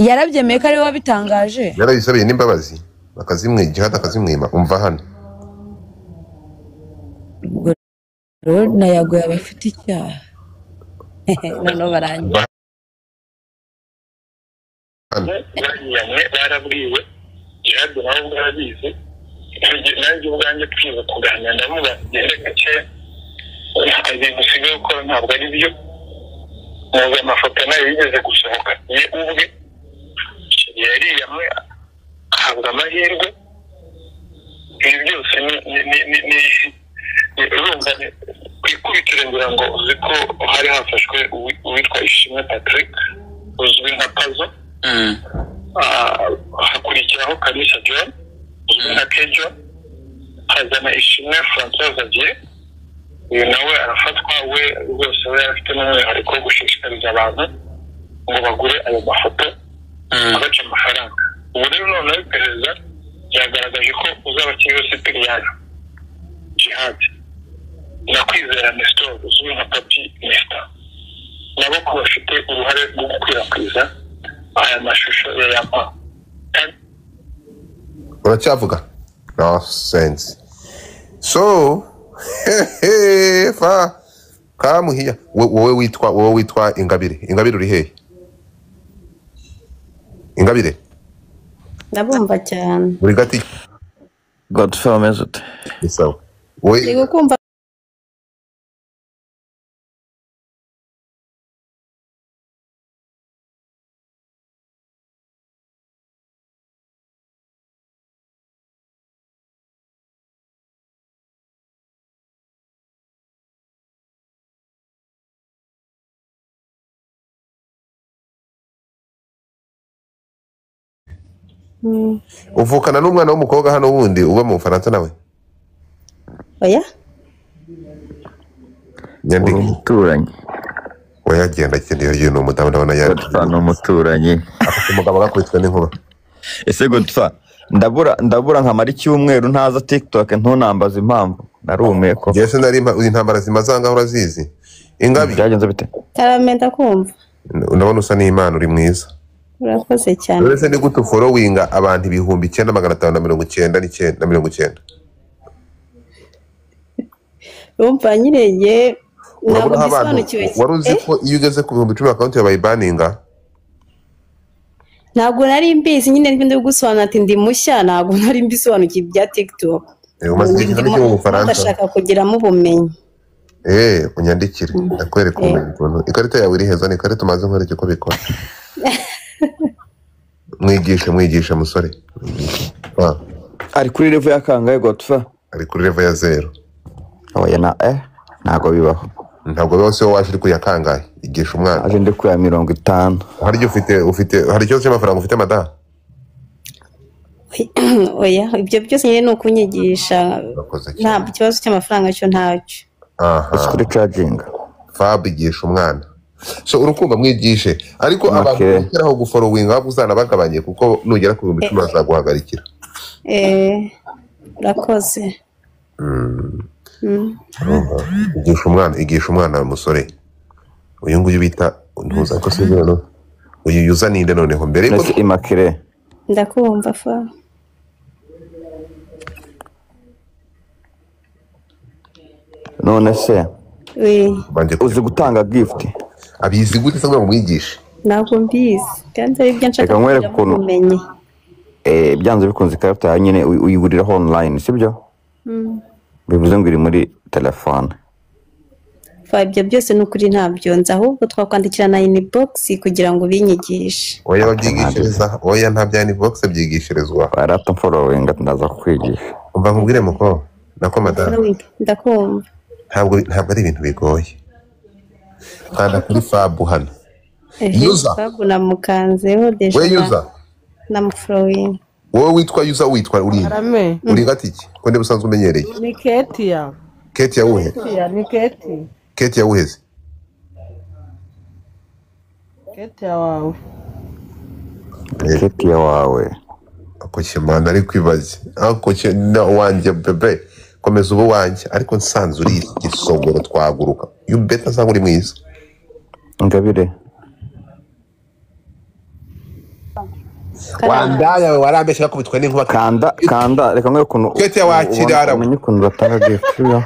yarabyemeye ko ari we wabitangaje yarabisabye n'imbabazi bakazimwigihata akazimwima umva hano rero nayagoye abafite icyaha noneho barangira barabwiwe jihad nawe ubwabizi nanjye ubwanjye twiza kuganira ndamubaza gende gake ibintu usigaye gukora ntabwo ari byo muzi amafoto nayo yigeze gusohoka ye ubwe yariyamwe ahabwa amahirwe ibi byose urumva ku ikubitiro ngira ngo uzi ko hari hafashwe uwitwa Ishimwe Patrick uzwi nka Pazo hakurikiraho Kalisa John uzwi nka Kejo hazana Ishimwe François Xavier uyu nawe arafatwa we rwose we afite n'umwihariko wo gushishikariza abantu ngo bagure ayo mafoto agaca amafaranga ubu rero noneho iperereza ryagaragaje ko uzaba kiriho Sipiriyani Jihad Nakwizera Nestor uzwi nka Papi Nestor nabo ko bafite uruhare rwo gukwirakwiza aya mashusho ya yapa uracyavuga no sense so fa kamuhiya wowe witwa Ingabire uri hehe Ingabire ndabumva cyane uri gati Godfrey ameze ute isawa wowe yego kumva uvukana n'umwana w'umukobwa hano wundi uba mu Bufaransa nawe oya nyandiki umuturanyi oya genda iyo no mudamu ndabona Godfrey no umuturanyi afite umugabo gakwitwa n'inkuba ese Godfrey ndabura nkamara icyumweru ntaza TikTok ntunambaza impamvu narumiye ko yese nari intambara zimazanga urazizi Ingabi byagenze bite taramenda kumva ndabona usa n'Imana uri mwiza urakoze cyane uretse ni gute followinga abantu 9599 urumva nyireye ntabwo bisobanukiwe waruzi ko iyo ugeze ku 10,000 account yabaye banninga ntabwo nari mbizi nyine ndi gusobanura ati ndi mushya ntabwo nari mbisobanukiye bya TikTok umaze igihe mu Bufaransa ndashaka kugiramo ubumenyi unyandikire ndakwereka ubumenyi ukuntu ikarita yawe iri heza ni ikarita umaze nkwereke ko bikora mwigisha musore ari kuri level ya kangahe Godfrey ari kuri level ya 0 oya ntago bibaho ntabwo bose waje kuri ya kangahe igisha umwana aje ndi ku ya 50 hari ufite hari cyo cy'amafaranga ufite madaha oya ibyo byose nyine no kunyigisha nta kibazo cy'amafaranga cyo ntacyo kuri charging Fab igisha umwana so urukumva mwigishe ariko abantu bakiraho gufollowinga babuzana bagabanye kuko nugera ku 10,000 bazaguhagarikira rakoze igisha umwana musore uyu nguyu bita ntuza ko sibyo uyu yuza ninde noneho mbere ko Immaculée ndakumva fa none se uzi gutanga gift abizi gute se ngo mwigishe ntabwo mbizi kandi ari byo nshaka kumenya byanze bikunze ikarita nyine uyiguriraho online sibyo bivuze ngo iri muri telefone ibyo byose ni ukuri ntabyo nzi ahubwo twakwandikira na inbox kugira ngo binyigishe oya babyigishiriza oya nta bya inbox byigishirizwa barata following ndaza kukwigisha umva nkubwire muko nako madame ndakumva ntabwo ari ibintu bigoye kanda kuri Fab hano user Fab namukanzeho deja we user namuflowing wowe witwa user witwa uri gatiki ko ndi busanzwe umenyereye ni Ketia wuhe ni Ketia wuheze Ketia wawe ako kimana ari kwibaza ako na wanje bebe komeza ubu wanje ariko nsanze uri igisogoro twaguruka you better nsanga uri mwiza Ingabire wandaya we warambeshye bakubitwa n'inkuba kanda reka ngoye kuntu kete wakirara umenye kuntu batanga gift yo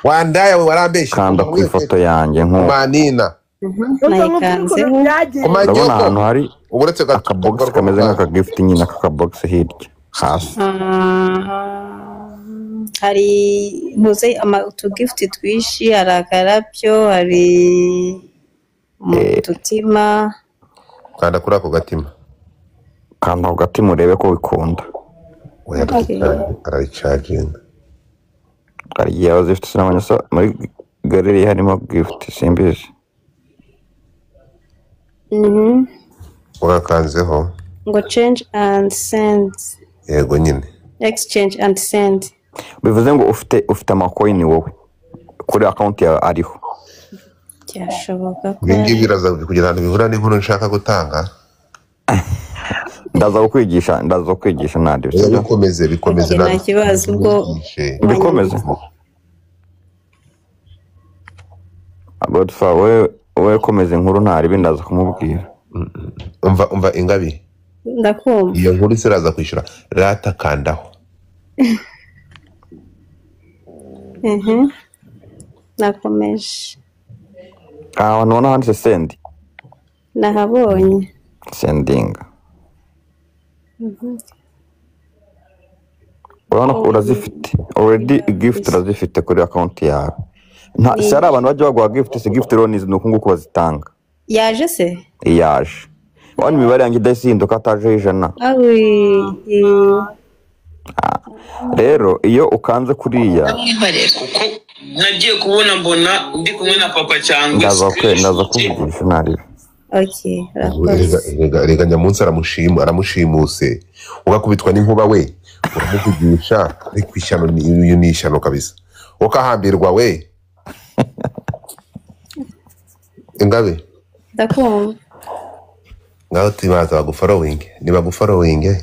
wandaya we warambeshye kanda ku ifoto yanjye nko manina nayikanzeho ndabona ahantu hari uburetse akabox kameze nk'aka gift nyine aka box hirya hasi hari ntuze utu gift twishi hari akarabyo hari ututima kanda kuri ako gatima kanda hagati murebe ko bikunda arayicaginga hari igihe aba zifite sinamenya so muri galeri harimo gift simbizi ugakanzeho ngo change and send yego nyine exchange and send bivuze ngo ufite amacoin wowe kuri account yawe ariho cyashoboka ko ibingi biraza kugira ahantu bihura n'inkuru nshaka gutanga ndaza kukwigisha ntabyo bikomeze nta kibazo ubwo bikomeze Godfa we komeze inkuru ntari ndaza kumubwira umva Ingabi ndakumva iyo nkuru isiraza kwishyura rata kandaho nakomeje none handitse send nahabonye sending urabona ko urazifite already gift urazifite kuri account yawe si ari abantu bajya baguha gift se gift rero ni uku nguku bazitanga yaje se yaje wani imibare yanjye idahinduka atajeho ijana rero iyo ukanze kuriya kuko nagiye kubona mbona ndi kumwe na papa cyangwa ndaza kuvugisha ntaribe rega nyamunsi aramushimuse ugakubitwa n'inkuba we uramuvugisha ariko ishyano ni ishyano kabisa ukahambirwa we Ingabe ndakumva ngaho tibaza bagufollowing nibagufollowing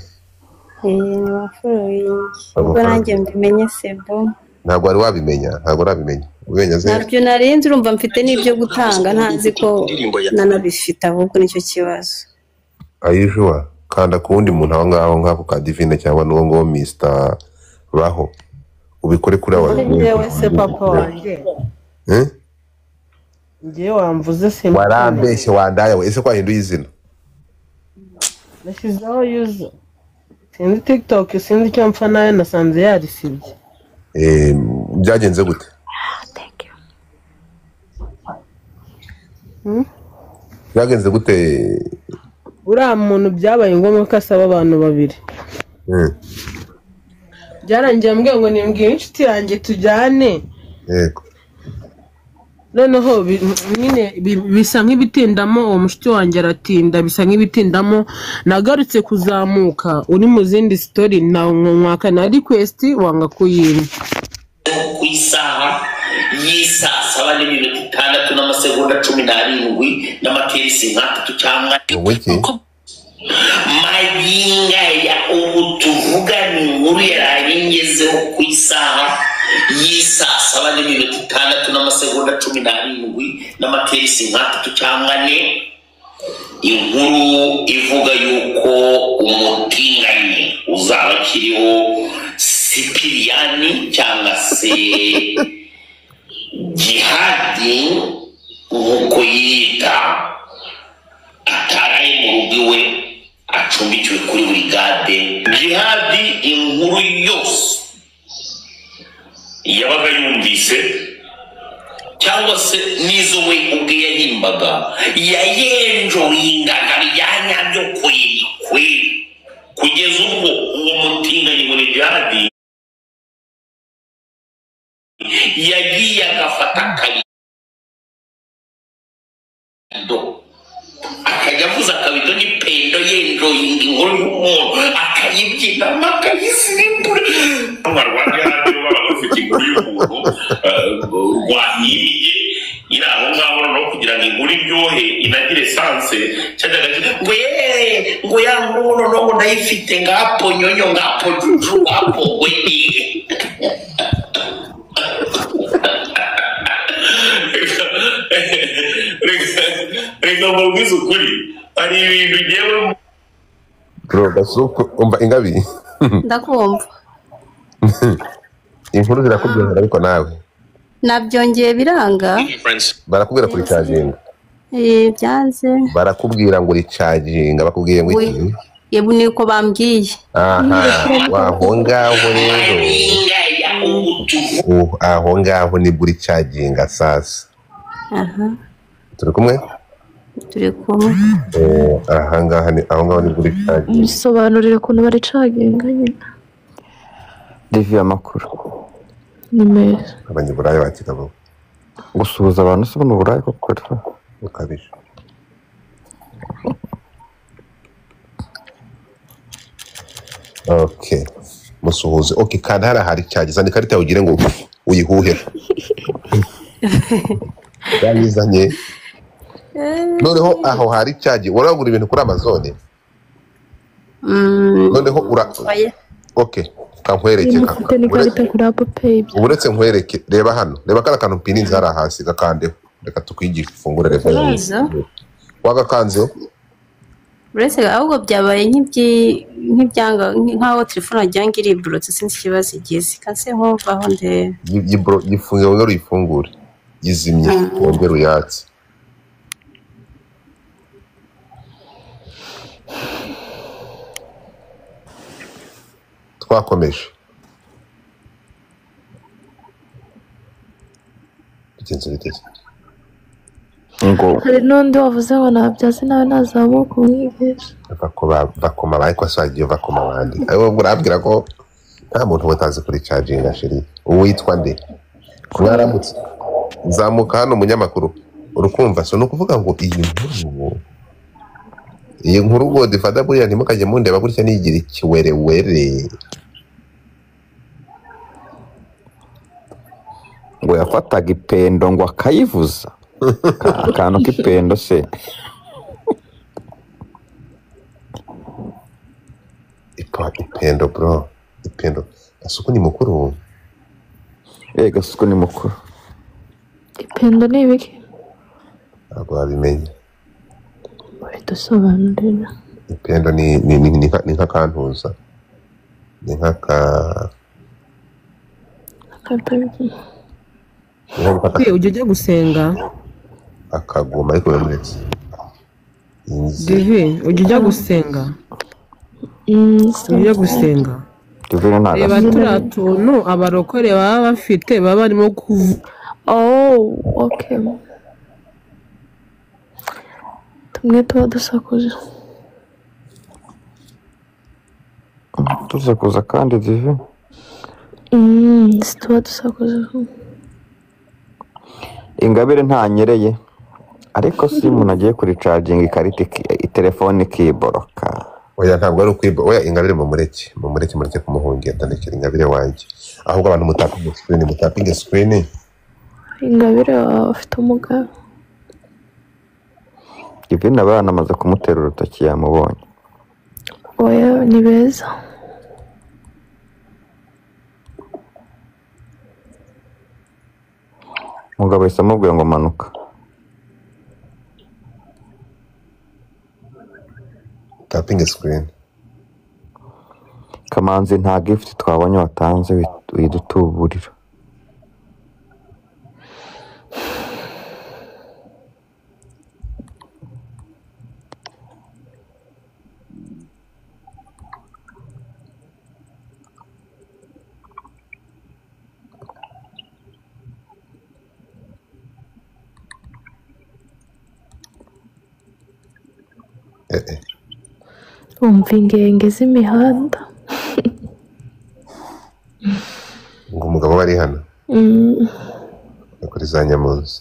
ubwo nanjye mbimenye sebo ntabwo wari wabimenya ntabwo urabimenya ubenya ze ntabyo narenze urumva mfite n'ibyo gutanga ntazi ko nanabifite ahubwo nicyo kibazo ayijua kanda ku wundi muntu aho ngaho nk'ako ka Divine cyangwa n'uwo ngo Mr Baho ubikore kuri awa njyewe se papa wanjye njyewe wamvuze se warambeshye wandaya we ese ko ahinduye izina nashyizeho user sinzi TikTok sinzi icyo mpfa nayo nasanze yarisibye byagenze gute byagenze gute uriya muntu byabaye ngombwa ko asaba abantu babiri byarangiye ambwiye ngo nimbwire inshuti yanjye tujyane yego noneho nyine bisa nk'ibitindamo uwo mushuti wanjye aratinda bisa nk'ibitindamo nagarutse kuzamuka uri mu zindi story na mwaka na request wanga kuyima ku isaha y'isaa 7:6 n'amasegonda 17 n'amaterisi 3 cyangwa mayinga ya ubu tuvuga ni inkuru yarangezeho ku isaha y'isaa 7:6 n'amasegonda 17 n'amaterisi 3 cyangwa 4 inkuru ivuga yuko umutinganye uzaba kiriho Sipiriyani cyangwa se Jihadi nk'uko yita ataraye mu rugo iwe acumbikiwe kuri brigade Jihadi inkuru yose yabaga yumvise cyangwa se n'izo we ubwe yahimbaga yayenjoyingaga bijyanye byo kweri kugeza ubwo uwo mutinganye muri Jihadi yagiye agafata akabido akajya avuza akabido n'ipendo yenjoyinga inkuru y'umuntu akayibyinamo akayisirimbura abarwanya radiyo baba bafite inkuru y'umuntu rwahiriye iri aho ngaho no kugira ngo inkuru iryohe inagire esanse cyangwa ngo ya nkuru noneho ndayifite ngapo nyonyo ngapo juju ngapo weye reka mbabwize ukuri hari ibintu ngewe bro gasuku umva Ingabi ndakumva inkuru zirakubwira ariko nawe nabyongeye biranga barakubwira kuri charging byanze barakubwira ngo uri charging bakubwiye ngo iki yebu niko bambwiye aho ngaho rero aho ngaho ni buri charging sasa turi kumwe aha ngaha ni aho ngaho ni buri charging bisobanurire ukuntu bari charging nyine Divi amakuru ni meza abanyaburayi bakigabo gusuhuza abantu se mu burayi koko ukabije okay musuhuze okay kandi hari cyagiza ni karita ugire ngo uyihuhe yayizanye noneho aho hari cyagi uragura ibintu kuri Amazon noneho okay kankwereke mfite n'ikarita kuri Apple Pay uretse nkwereke reba hano reba kana kantu pininze hari hasi gakandeho reka tukwigisha ufungure reference wagakanze uretse ahubwo byabaye nk'ibyanga nkaho telefone ajyanga iri burotse sinzi ikibazo igize kanse nkumvaho nde yifunge wongere uyifungure yizimye wongere uyatse twakomeje bigenze biteze ngo hari n'undi wavuze ngo nabyaze nawe nazamuka umwigisha bakoma ariko asagiye bakoma abandi ayo urabwira ko nta muntu batazi kuri charging ashiri uwitwa nde mwaramutse zamuka hano umunyamakuru urukumva so no kuvuga ngo iyi nkuru ngo difata buriya ntimukajye mundeba gutya nigira ikiwerewere ngo yafataga ipendo ngo akayivuza akantu k'ipendo se ipendo bro ipendo gasuku ni mukuru gasuku ni mukuru ipendo ni ibiki ntabwo wabimenye dusobanurira ipendo ni nk'akantuza ni ujya gusenga akaguma ariko bamuretse Divi ujya gusenga ujya gusenga reba turiya tuntu abarokore baba bafite baba barimo okay tumwe tuba dusakuza dusakuza kandi Divi tuba dusakuza Ingabire ntanyereye ariko si umuntu agiye kuri charging ikarita telefone ikiboroka oya ntabwo ari ukwibo oya Ingabire mureke kumuhungira ndandikira Ingabire wanjye ahubwo abantu mutapinge screen Ingabire afite umugabo Divine abana amaze kumutera urutoki yamubonye oya ni beza umugabo yahise amubwira ngo manuka tapping screen Kamanzi nta gift twabonye watanze widutuburira umva ingenge z'imihanda ngo umugabo bari hano kuri za Nyamuzi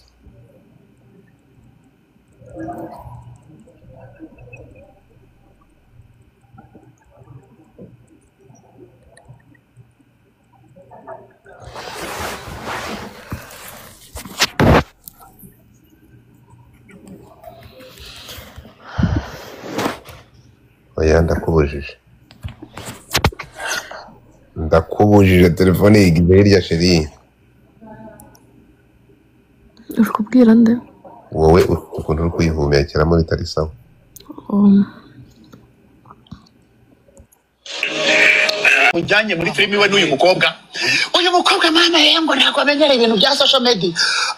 oya ndakubujije telefone yigize hirya sheri uri kubwira nde wowe ukuntu uri kuyihumekeramo bitari sawa. Ujyanye muri filime iwe n'uyu mukobwa mama yengo ntabwo amenyera ibintu bya social media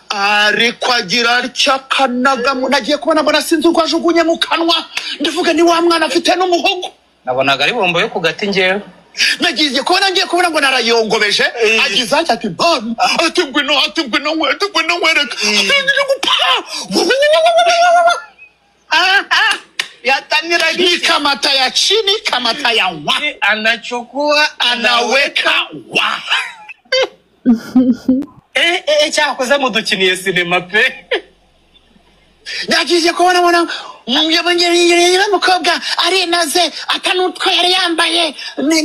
ariko agira cyakanaga nagiye kubona mbona sinzi uko ajugunye mu kanwa ndivuga ni wa mwana afite n'umuhogo nabonaga ari bombo yo kugati ngewe nagiye kubona ngiye kubona ngo narayongobeje agize ati bam ati ngwino wereka yatanira hii kamata ya chini kamata ya wa anachukua anaweka wa cyakoze mudukiniye sinema pe nagiye kubona yabonye mukobwa ari naze akanutwe yari yambaye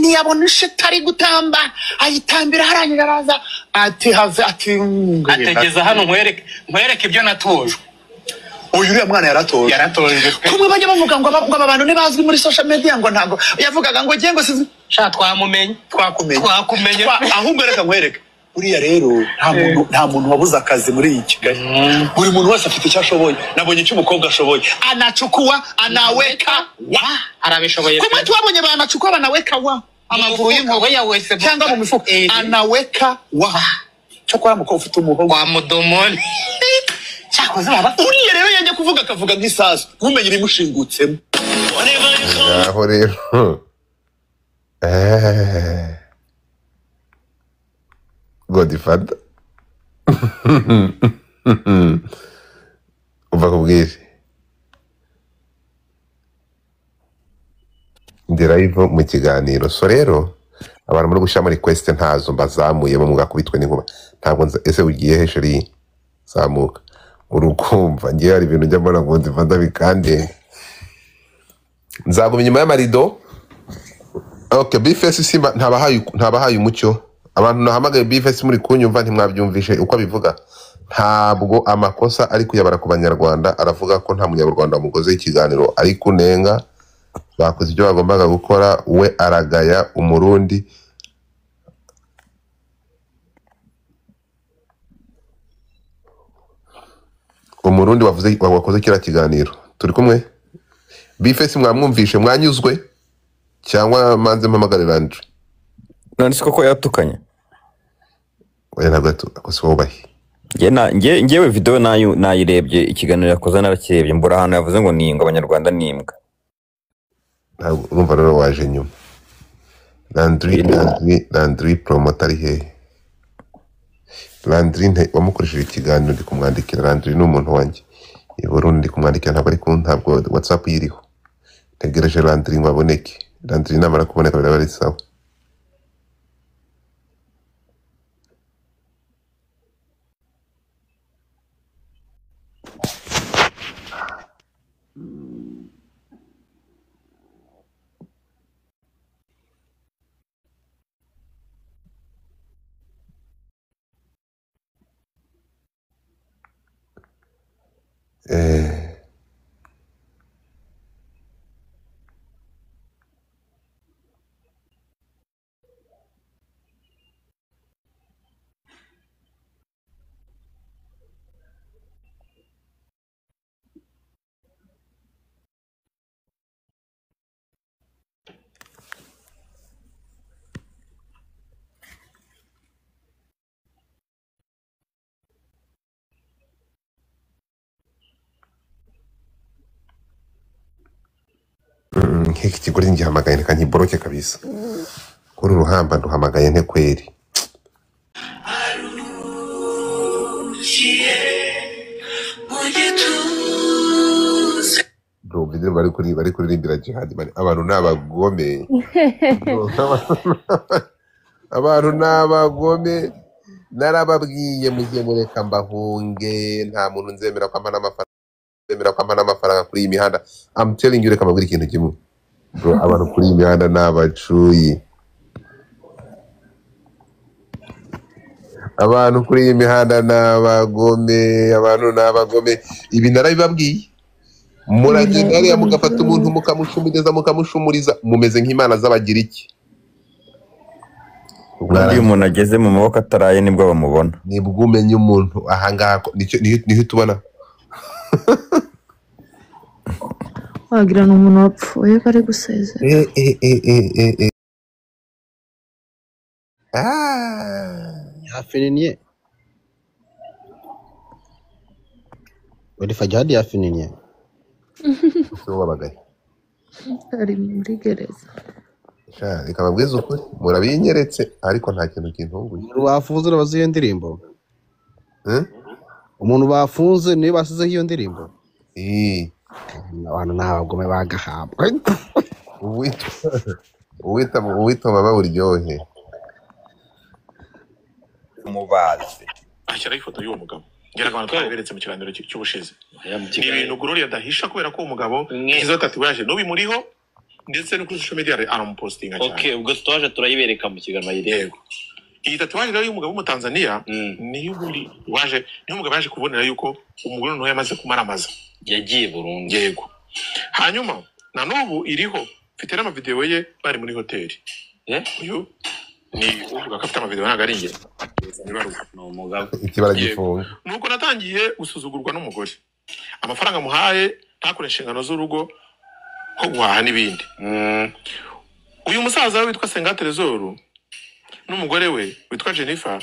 ni yabona ishitari gutamba ayitambira haranyira araza ati have ati ategeza hano nkwereke ibyo natojwe uyu uriya mwana yaratojwe kumwe bajya bavuga ngo aba bantu ntibazwi muri social media ngo ntabwo yavugaga ngo ngiye ngo sizi twakumenye ahubwo reka nkwereke uriya rero nta muntu wabuze akazi muri iyi Kigali buri muntu wese afite icyo ashoboye nabonye icyo umukobwa ashoboye anachukua anaweka wa arabishoboye kumwe twabonye banachukua banaweka wa amaguru y'inkoko ya wese cyangwa mu mifuko anaweka wa cyo kwa mukobwa ufite umuhogo wa mudomoni cyakoze baba uriya rero yanjye kuvuga akavuga nk'isasu ntumenye irimushingutsemo aho rero Godfather uva kubwire ndi live mu kiganiro so rero abantu muri gushyira muri request ntazo mbazamuyemo mugakubitwe n'inkuba ntabwo ese ugiye he sheri zamuka urukumva ngiye hari ibintu njya mbona ngo Godfather bikande nzaguma inyuma y'amarido. Okay, Bifesi simba ntabahaye umucyo abantu nahamagaye Bifesi muri kunyumva ntimwabyumvishe uko bivuga ntabwo amakosa ari kuyabara ku banyarwanda aravuga ko nta munyarwanda wamukoze ikiganiro ari kunenga bakoze ibyo bagombaga gukora we aragaya umurundi wakoze kira kiganiro turi kumwe Bifesi mwamwumvishe mwanyuzwe cyangwa manze mpamagare Landry nanditse koko yatukanye oya ntabwo akose wobahe ngewe video nayirebye ikiganiro yakoze narakirebye mbura ahantu yavuze ngo ninga abanyarwanda nimbwa ntabwo urumva rero waje nyuma Landry promoter ari hehe Landry wamukoresheje ikiganiro ndi kumwandikira Landry ni umuntu wanjye Burundi ndi kumwandikira ntabwo WhatsApp yiriho ntegereje Landry ngo aboneke Landry namara kuboneka biraba ari sawa. Nk'iki kigori ngihamagaye reka nkiboroke kabisa kuri uruhamba nduhamagaye nte kweri bro video bari kuririmbira jihad bari abantu nabagome abantu nabagome narababwiye mugiye mureka mbahunge nta muntu nzemera kwamba n'amafaranga kuri iyi mihanda. I'm telling you reka mbabwire ikintu kimwe bro abantu kuri iyi mihanda n'abacuyi abantu kuri iyi mihanda n'abagome ibi narabibabwiye muragenda hariya mugafata umuntu mukamushumuriza mumeze nk'imana z'abagiriki iyo umuntu ageze mu maboko ataraye nibwo bamubona nibwo umenya umuntu ahangaha niho tubona wagira ni umuntu wapfuye ko ari gusezera. Yafininiye. Wari Fajadi yafininiye. So wabagaye. Ari muri gereza. Reka babwize ukuri murabinyeretse ariko nta kintu kintunguye. Umuntu bafunze urabazi iyo ndirimbo? Umuntu bafunze niwe basizeho iyo ndirimbo? Abantu ntabagome bagahabwa. Uwitwa baba uryohe. Mubazi. Ashyiraho ifoto y'uwo mugabo. Ngira ngo abantu twaberetse mu kiganiro cy'ubushize. Ni ibintu Gloria adahisha kubera ko umugabo izo tatuwaje no bimuriho ndetse no kuri social media aramupostinga cyane. Okay, ubwo tatuwaje turayibereka mu kiganiro yego. Iyi tatuwaje rero y'umugabo mu Tanzania niyo buri waje niyo umugabo yaje kubonera yuko umugore no yamaze kumaramaza. Yagiye Burundi. Yego. Hanyuma na n'ubu iriho mfite n'ama video ye bari muri hoteli. Uyu ni uvuga ko afite ama video ntago ari nge. No umugabo. Ikibara gifunga. Nuko natangiye gusuzugurwa n'umugore. Amafaranga muhaye ntakore inshingano z'urugo ko guhaha n'ibindi. Uyu musaza witwa Senga Trezor n'umugore we witwa Jennifer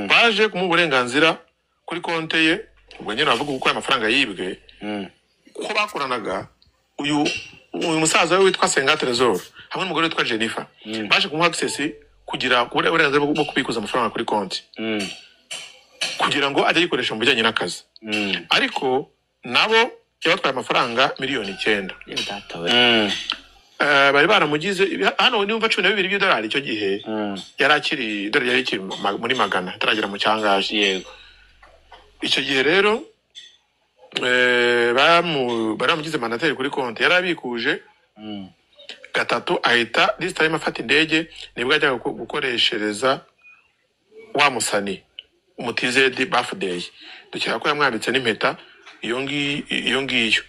baje kumuha uburenganzira kuri konte ye ubwo nyine bavuga uko amafaranga yibwe ko bakoranaga uyu musaza we witwa Senga Trezor hamwe n'umugore witwa Jennifer baje kumuha access kugira uburenganzira bwo kubikuza amafaranga kuri konti kugira ngo ajye yikoresha mu bijyanye n'akazi ariko nabo yabatwaye amafaranga miliyoni 9 bari baramugize hano nimva 12 by'idolari icyo gihe yari akiri dolari yari ikiri muri magana ataragera mu cyangaje yego icyo gihe rero baramugize mandateri kuri konti yari abikuje gatatu ahita this time afata indege nibwo ajya gukoreshereza wa musani umutizedi birthday dukira ko yamwambitse n'impeta iyo ngiyo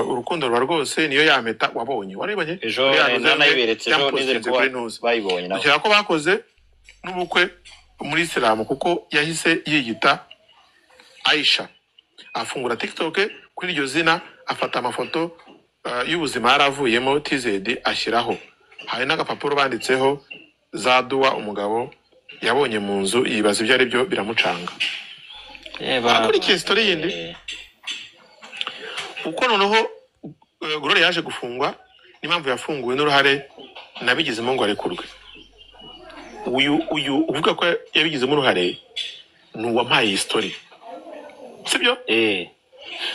urukundo rwa rwose niyo yampeta wabonye waribanye ejo nayiberetse ejo nizere ko bayibonye nawe dukira ko bakoze n'ubukwe muri Islam kuko yahise yiyita Aisha afungura TikTok kuri iryo zina afata amafoto y'ubuzima yaravuyemo TZD ashyiraho hari n'agapapuro banditseho Zadua umugabo yabonye mu nzu yibaza ibyo ari byo biramucanga akurikiye story yindi uko noneho Gloria yaje gufungwa n'impamvu yafunguwe n'uruhare nabigizemo ngo arekurwe uyu uvuga ko yabigizemo uruhare n'uwampaye iyi story sibyo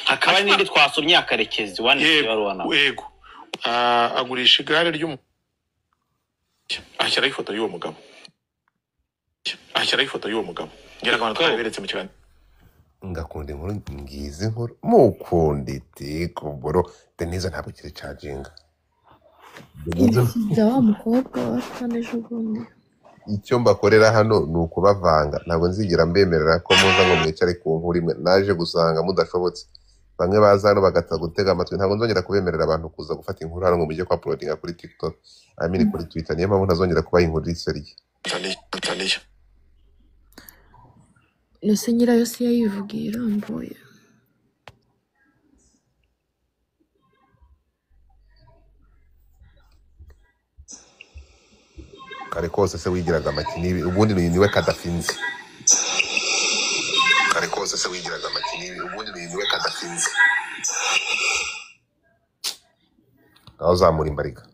hakaba n'indi twasomye akarekezi wanditse barwana yego agurisha igare ashyiraho ifoto y'uwo mugabo ngira ngo abantu twaberetse mu kiganiro ngakunda inkuru ngize inkuru mukunda itiko boro Denise ntabwo kiri charginga wa mukobwa watandeje ubundi icyo mbakorera hano ni ukubavanga ntabwo nzigera mbemerera ko muza ngo mwicare ku nkuru imwe naje gusanga mudashobotse bamwe baza hano bagata gutega amatwi ntabwo nzongera kubemerera abantu kuza gufata inkuru hano ngo mujye kwa uploadinga kuri TikTok kuri Twitter niyo mpamvu ntazongera kubaha inkuru iseriye Nose nyirayo si yayivugiye irambuye kare kose se wigiraga amakini ubundi niwe kadafinze aho zamura imbariga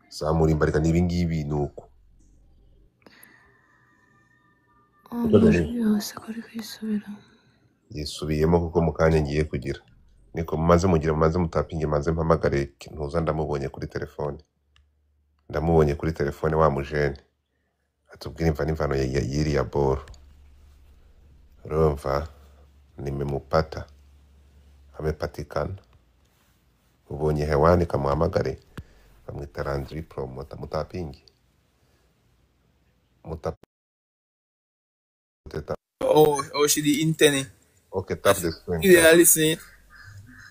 zamura imbariga nibi ngibi nuko yisubiyemo kuko mukanya ngiye kugira niko mumaze mutapinge maze mpamagare ntuza ndamubonye kuri telefone wa mujene atubwira imvano y'iriya boro urumva nimemupata amepatikana ubonye hewani kamuhamagare bamwita Landry Promota mutapinge Oh, she the internet. Okay, tap the screen. Yeah, listen.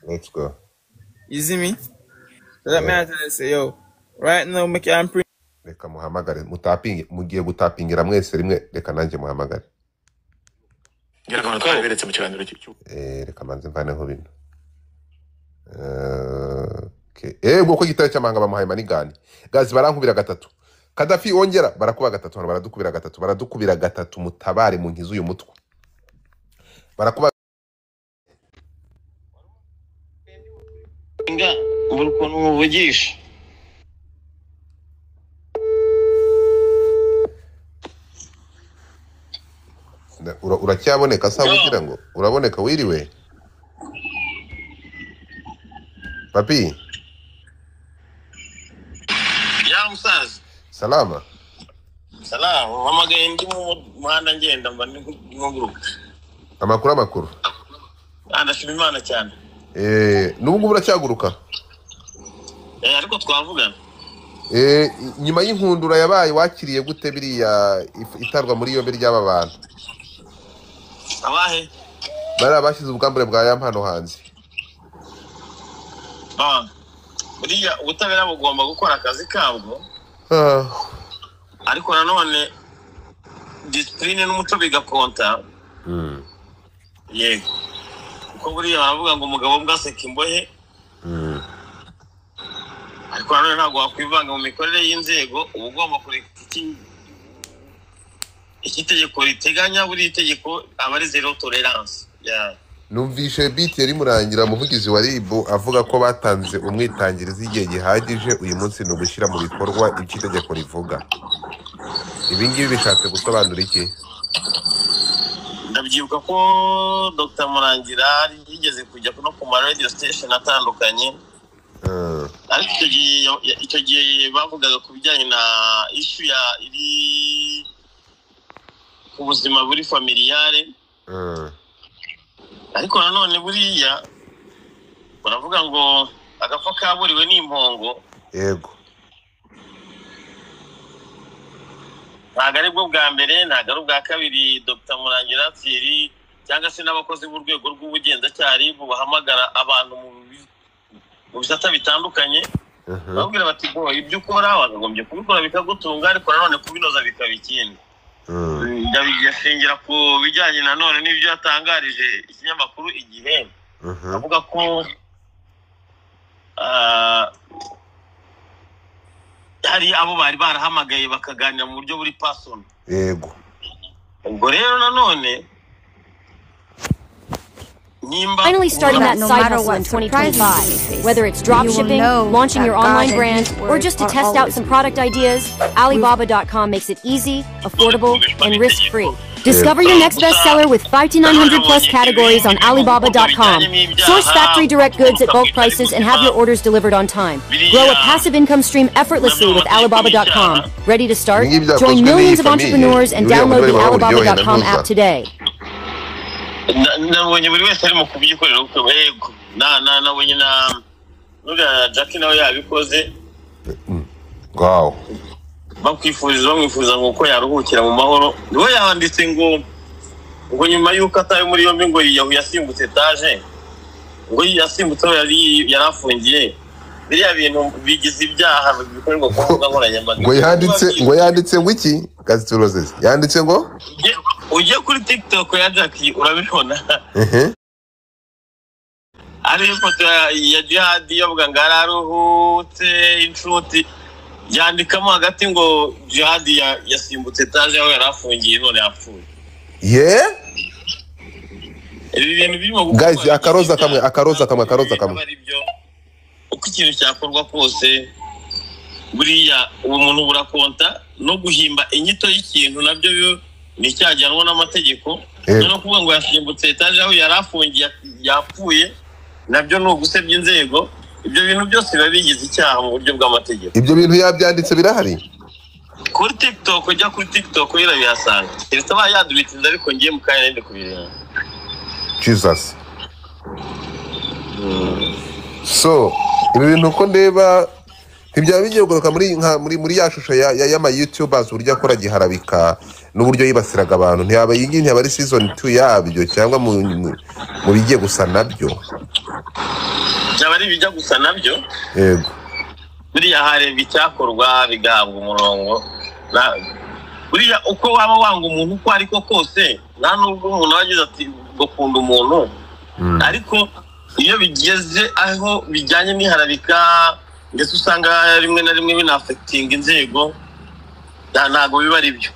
Let's go. You see me? So that man say, yo, right now make you print. Reka muhamagare mutapinge mugiye gutapingira mwese rimwe reka nanjye muhamagare ngira ngo twaberetse mu kiganiro cy'icyo reka manze mvaneho bino ubwo gitare cy'amahanga bamuhaye manigani gazi barankubira gatatu Kadafi ongera barakuba gatatu hano baradukubira gatatu mutabare mu nkizu uyu mutwe barakuba nga urukuntu muvugisha uracyaboneka sa kugira ngo uraboneka wiriwe papi ya musaza salama wamagaye ndi mu muhanda ngenda mba n'inguruka amakuru ndashima Imana cyane n'ubwo buracyaguruka ariko twavugana nyuma y'inkundura yabaye wakiriye gute biriya itarwa muri yombi ry'aba bantu abahe bari abashyize ubwambure bwa yampano hanze buriya ubutabera bugomba gukora akazi kabwo ariko nanone disipurine n'umuco bigakonta yego kuko buriya baravuga ngo umugabo mbwaseka imbohe ariko nanone ntabwo wakwivanga mu mikorere y'inzego uba ugomba kureka iki tegeko riteganya buri itegeko aba ari zero tolerance numvishe biti yari murangira umuvugizi wa RIB avuga ko batanze umwitangirizi igihe gihagije uyu munsi ni ugushyira mu bikorwa ibyo itegeko rivuga ibi ngibi bishatse gusobanura iki ndabyibuka ko Dr Murangira yigeze kujya no ku ma radio station atandukanye ariko icyo gihe bavugaga ku bijyanye na issue ya iri ku buzima buri familiale ariko nanone buriya baravuga ngo agapfa kaburiwe n'impongo yego ntabwo ari bwo bwa mbere ntabwo ari ubwa kabiri Dr Murangira Thierry cyangwa se n'abakozi b'urwego rw'ubugenzacyaha RIB bahamagara abantu mu bisata bitandukanye babwira bati ngo ibyo ukora wakagombye kubikora bikagutunga ariko nanone kubinoza bikaba ikindi ndabigashingira ku bijyanye nanone n'ibyo yatangarije ikinyamakuru Igihe avuga ko hari abo bari barahamagaye bakaganira mu buryo buri person yego ubwo rero nanone Finally starting that side hustle in 2025. Whether it's dropshipping, launching your online brand, or just to test out some product ideas, Alibaba.com makes it easy, affordable, and risk-free. Discover your next bestseller with 5 to 900 plus categories on Alibaba.com. Source factory direct goods at bulk prices and have your orders delivered on time. Grow a passive income stream effortlessly with Alibaba.com. Ready to start? Join millions of entrepreneurs and download the Alibaba.com app today. nabonye buri wese arimo kubyikorera uko yego nabonye na nuriya Jackie nawe yabikoze wow bamwifuza ngo yaruhukira mu mahoro niwe yanditse ngo nyuma y'uko ataye muri yombi ngo yasimbutse etaje ngo yasimbutse yarafungiye biriya bintu bigize ibyaha bikorerwa ku mbuga nkoranyambaga ngo yanditse ngo iki Gazituroze yanditse ngo ujye kuri TikTok ya Jackie urabibona ari ifoto ya Jihad yavuga ngo araruhutse inshuti yandikamo hagati ngo Jihad yasimbutse etaje aho yarafungiye none yapfuye ibi bintu birimo guys akaroza kamwe uko ikintu cyakorwa kose buriya uwo muntu burakonta no guhimba inyito y'ikintu nabyo ni cyajyanwa n'amategeko no kuvuga ngo yasimbutse etaje aho yarafungiye yapfuye nabyo no gusebya inzego ibyo bintu byose biba bigize icyaha mu buryo bw'amategeko ibyo bintu yabyanditse birahari kuri TikTok ujya kuri TikTok irabihasanga keretse aba yadubitinze ariko ngiye mu kanya ndi kubireba Jesus so ibi bintu uko ndeba ntibyaba bigiye kugaruka muri ya shusho y'ama YouTubers uburyo akora giharabika n'uburyo yibasiraga abantu ntiyaba iyi ngiyi ntiyaba ari season 2 yabyo cyangwa mu bigiye gusa nabyo byaba ari bijya gusa nabyo yego buriya hareba icyakorwa bigahabwa umurongo buriya uko waba wanga umuntu uko ariko kose nta nubwo umuntu wagize ati gukunda umuntu ariko iyo bigeze aho bijyanye n'iharabika ndetse usanga rimwe na rimwe binafectinga inzego ntago biba ari byo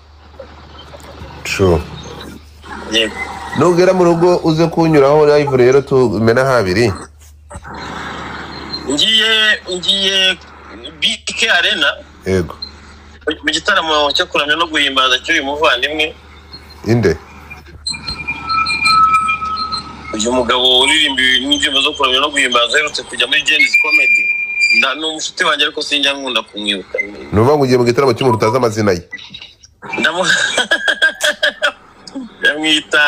true yego nugera mu rugo uze kunyuraho live rero tumena habiri ngiye BK Arena yego mu gitaramo cyo kuramya no guhimbaza cy'uyu muvandimwe inde uyu mugabo uririmba n'indirimbo zo kuramya no guhimbaza aherutse kujya muri Genesis Comedy ni umushuti wanjye ariko sinjya nkunda kumwibuka nuvuga ngo ugiye mu gitaramo cy'umuntu utazi amazina ye yamwita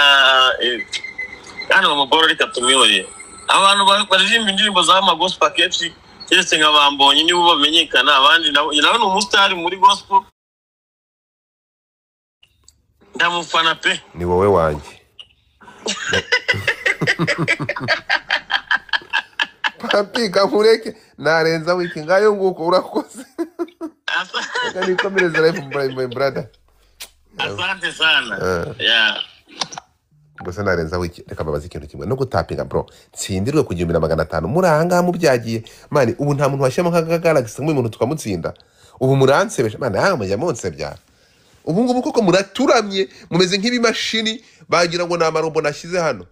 hano mu boro reka tumwiyoye abantu baririmba indirimbo za gospel kenshi keretse nka Bambonye nibo bamenyekana abandi nawe ni umustar muri gospel ndamufana pe ni wowe wanjye papi kamureke narenza wiki ngayo nguko urakoze nikomereza life my brother asante sana yeah gusa narenza wiki reka babaza ikintu kimwe no gutapinga bro tsindirwe ku 1500 muranga mu byagiye mani ubu nta muntu washyamo nka Galaxy ngo umuntu tukamutsinda ubu muransebesha mani mujya munsebya ubu ngubu koko muraturamye mumeze nk'ibimashini bagira ngo namarombo nashyize hano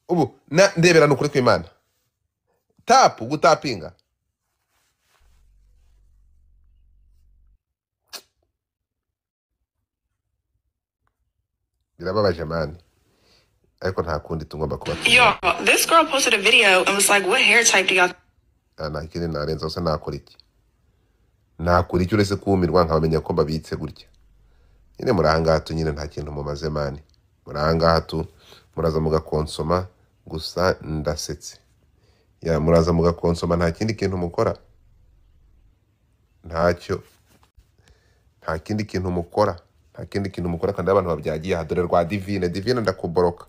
ubu ndebera nukuri kw'Imana tap gutapinga birababaje mani ariko nta kundi tugomba kuba yo this girl posted a video and was like what hair type do y'all nakiri narenza gusa nakora iki uretse kumirwa nkabamenya ko mbabitse gutya nyine murangahatu nyine nta kintu mumaze mani murangahatu muraza mugakonsoma gusa ndasetse ya muraza mugakonsoma nta kindi kintu mukora ntacyo nta kindi kintu mukora kandi abantu babyagiye hadore rwa Divine ndakuboroka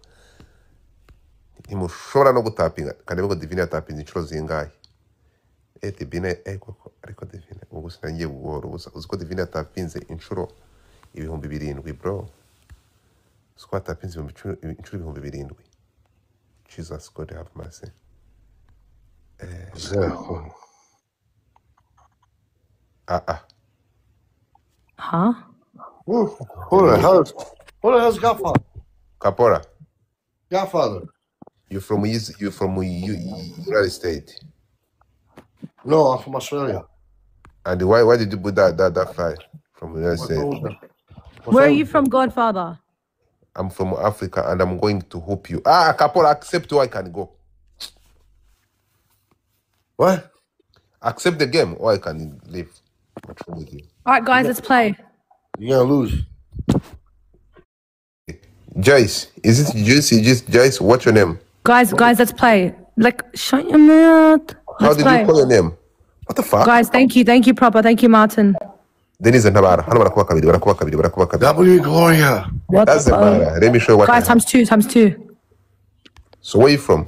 ntimushobora no gutapinga kandi bwo Divine yatapinze inshuro zingahe Divine koko ariko Divine ubu sinangiye guhora ubusa uziko Divine yatapinze inshuro 7,000 bro squat yatapinze inshuro 7,000 Jesus God have mercy Huh? Who the hell's Godfather? Kapora. Godfather. You from United States? No, I'm from Australia. And why did you put that fly from the United States? Where are you from, Godfather? I'm from Africa and I'm going to hope you. Kapora, accept or I can go. What? Accept the game or I can leave. What's wrong with you? Alright guys, let's play. You're gonna lose. Joyce, is it Joyce? What's your name? Guys, let's play. Like, shut your mouth. How did you call your name? What the fuck? Guys, thank you, Proper. Thank you, Martin. Denise and Tabara. Hano barakuba kabiri. W Gloria. What doesn't matter. Let me show you what. Guys, times two. So where are you from?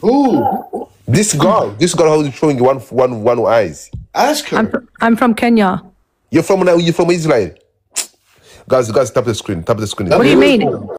Who? This girl who is showing you one eyes. Ask her. I'm from Kenya. You're from Israel. Guys, tap the screen. What do you mean?